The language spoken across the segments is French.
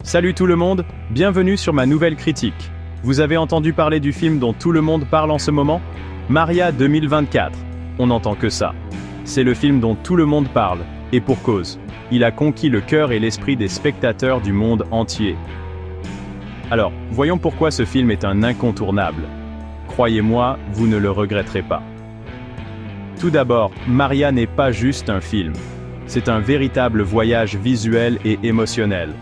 Salut tout le monde, bienvenue sur ma nouvelle critique. Vous avez entendu parler du film dont tout le monde parle en ce moment? Maria 2024. On n'entend que ça. C'est le film dont tout le monde parle, et pour cause. Il a conquis le cœur et l'esprit des spectateurs du monde entier. Alors, voyons pourquoi ce film est un incontournable. Croyez-moi, vous ne le regretterez pas. Tout d'abord, Maria n'est pas juste un film. C'est un véritable voyage visuel et émotionnel.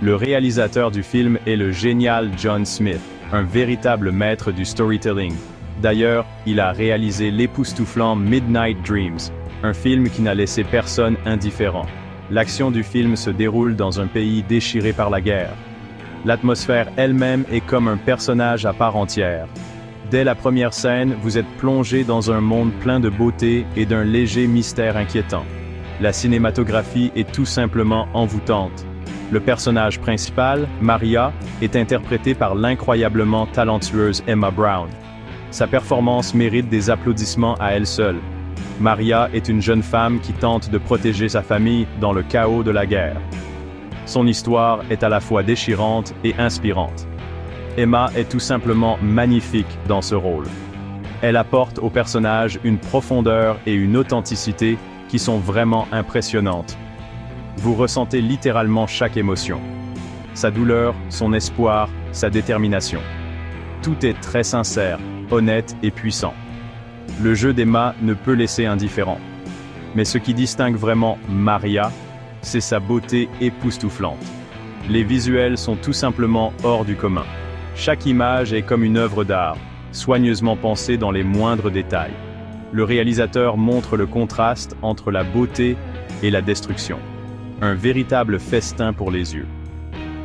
Le réalisateur du film est le génial John Smith, un véritable maître du storytelling. D'ailleurs, il a réalisé l'époustouflant Midnight Dreams, un film qui n'a laissé personne indifférent. L'action du film se déroule dans un pays déchiré par la guerre. L'atmosphère elle-même est comme un personnage à part entière. Dès la première scène, vous êtes plongé dans un monde plein de beauté et d'un léger mystère inquiétant. La cinématographie est tout simplement envoûtante. Le personnage principal, Maria, est interprété par l'incroyablement talentueuse Emma Brown. Sa performance mérite des applaudissements à elle seule. Maria est une jeune femme qui tente de protéger sa famille dans le chaos de la guerre. Son histoire est à la fois déchirante et inspirante. Emma est tout simplement magnifique dans ce rôle. Elle apporte au personnage une profondeur et une authenticité qui sont vraiment impressionnantes. Vous ressentez littéralement chaque émotion. Sa douleur, son espoir, sa détermination. Tout est très sincère, honnête et puissant. Le jeu d'Emma ne peut laisser indifférent. Mais ce qui distingue vraiment Maria, c'est sa beauté époustouflante. Les visuels sont tout simplement hors du commun. Chaque image est comme une œuvre d'art, soigneusement pensée dans les moindres détails. Le réalisateur montre le contraste entre la beauté et la destruction. Un véritable festin pour les yeux.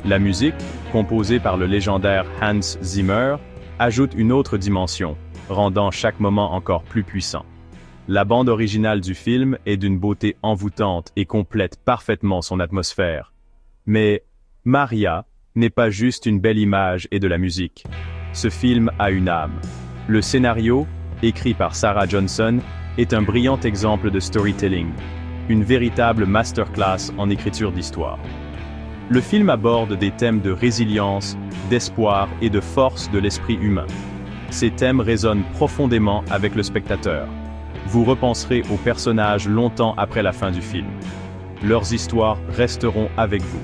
La musique, composée par le légendaire Hans Zimmer, ajoute une autre dimension, rendant chaque moment encore plus puissant. La bande originale du film est d'une beauté envoûtante et complète parfaitement son atmosphère. Mais Maria n'est pas juste une belle image et de la musique. Ce film a une âme. Le scénario, écrit par Sarah Johnson, est un brillant exemple de storytelling. Une véritable masterclass en écriture d'histoire. Le film aborde des thèmes de résilience, d'espoir et de force de l'esprit humain. Ces thèmes résonnent profondément avec le spectateur. Vous repenserez aux personnages longtemps après la fin du film. Leurs histoires resteront avec vous.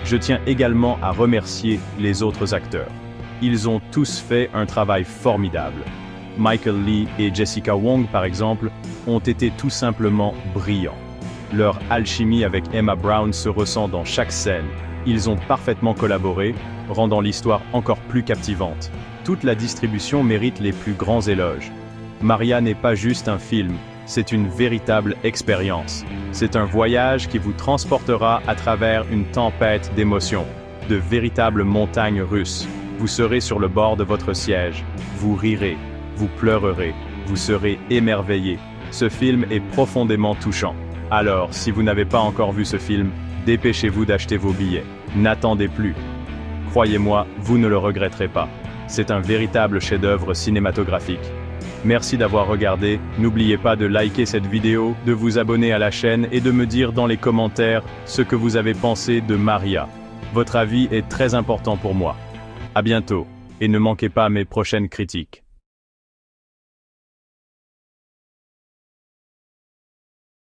Je tiens également à remercier les autres acteurs. Ils ont tous fait un travail formidable. Michael Lee et Jessica Wong, par exemple, ont été tout simplement brillants. Leur alchimie avec Emma Brown se ressent dans chaque scène. Ils ont parfaitement collaboré, rendant l'histoire encore plus captivante. Toute la distribution mérite les plus grands éloges. Maria n'est pas juste un film, c'est une véritable expérience. C'est un voyage qui vous transportera à travers une tempête d'émotions, de véritables montagnes russes. Vous serez sur le bord de votre siège, vous rirez, vous pleurerez, vous serez émerveillé. Ce film est profondément touchant. Alors, si vous n'avez pas encore vu ce film, dépêchez-vous d'acheter vos billets. N'attendez plus. Croyez-moi, vous ne le regretterez pas. C'est un véritable chef-d'œuvre cinématographique. Merci d'avoir regardé. N'oubliez pas de liker cette vidéo, de vous abonner à la chaîne et de me dire dans les commentaires ce que vous avez pensé de Maria. Votre avis est très important pour moi. À bientôt, et ne manquez pas mes prochaines critiques.